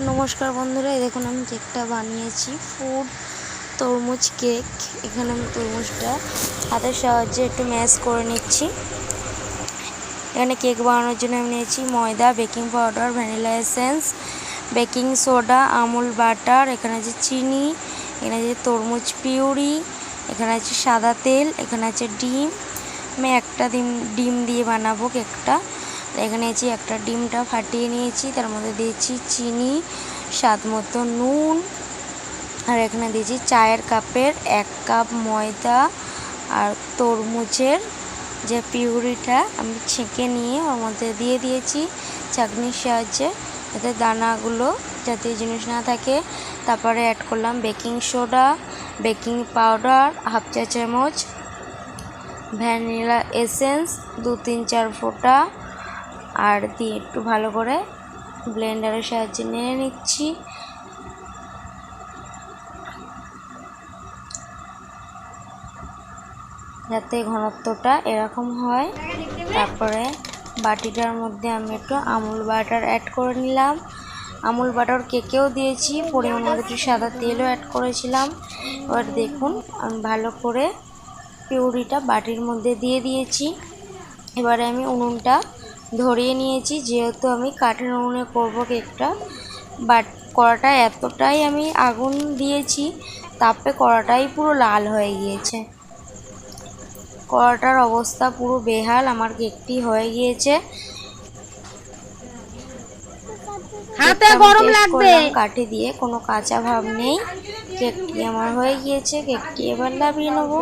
नमस्कार बंधुरा देखुन आमी केकटा बानिয়েছি फूड तरमुज केक। एखाने आमी तरमुजटा हाथेर साहाज्ये एकटु मैश करे निচ্ছি। एखाने केक बानानोर जोन्नो आमी निয়েছি मयदा, baking powder, vanilla essence, baking soda, Amul butter, एखाने आछे चिनी, एखाने आछे तरमुज पिउरी, एखाने आछे सादा तेल, एखाने आछे डिम। आमी एकटा डिम दिए बानाबो केकटा। एखाने एक डिमटा फाटिए निয়েছি, तार मধ্যে दिয়েছি চিনি, स्वाद मतो নুন, और एखाने दिয়েছি चायेर कापेर 1 কাপ ময়দা और तरमुजेर যে পিউরিটা আমি ছেঁকে নিয়ে ওর মধ্যে দিয়ে দিয়েছি চাকনির সাহায্যে, যাতে দানাগুলো যাতে জিনিস না থাকে। তারপরে অ্যাড করলাম baking soda, baking powder half চা চামচ, ভ্যানিলা এসেন্স 2-3-4 ফোঁটা আর দিয়ে একটু ভালো করে ব্লেন্ডারের সাহায্যে নেড়ে নিচ্ছি। যাতে ঘনত্বটা এরকম হয়। তারপরে বাটিটার মধ্যে আমি একটু আমুল বাটার অ্যাড করে নিলাম। আমুল বাটার কেকেও দিয়েছি, পরিমাণ মতো একটু সাদা তেলও অ্যাড করেছিলাম। এবার দেখুন আমি ভালো করে পিউরিটা বাটির মধ্যে দিয়ে দিয়েছি। এবারে আমি উনুনটা ধরিয়ে নিয়েছি, যেহেতু আমি কাঠের উনুনে করব কেকটা। বাট কড়াটা এতটাই আমি আগুন দিয়েছি, তাপে কড়াটাই পুরো লাল হয়ে গিয়েছে। কড়াটার অবস্থা পুরো বেহাল, আমার কেকটি হয়ে গিয়েছে। হাতে গরম লাগবে, কাঠি দিয়ে কোনো কাঁচা ভাব নেই। কেকটি আমার হয়ে গিয়েছে। কেকটি এবার নামিয়ে নেব।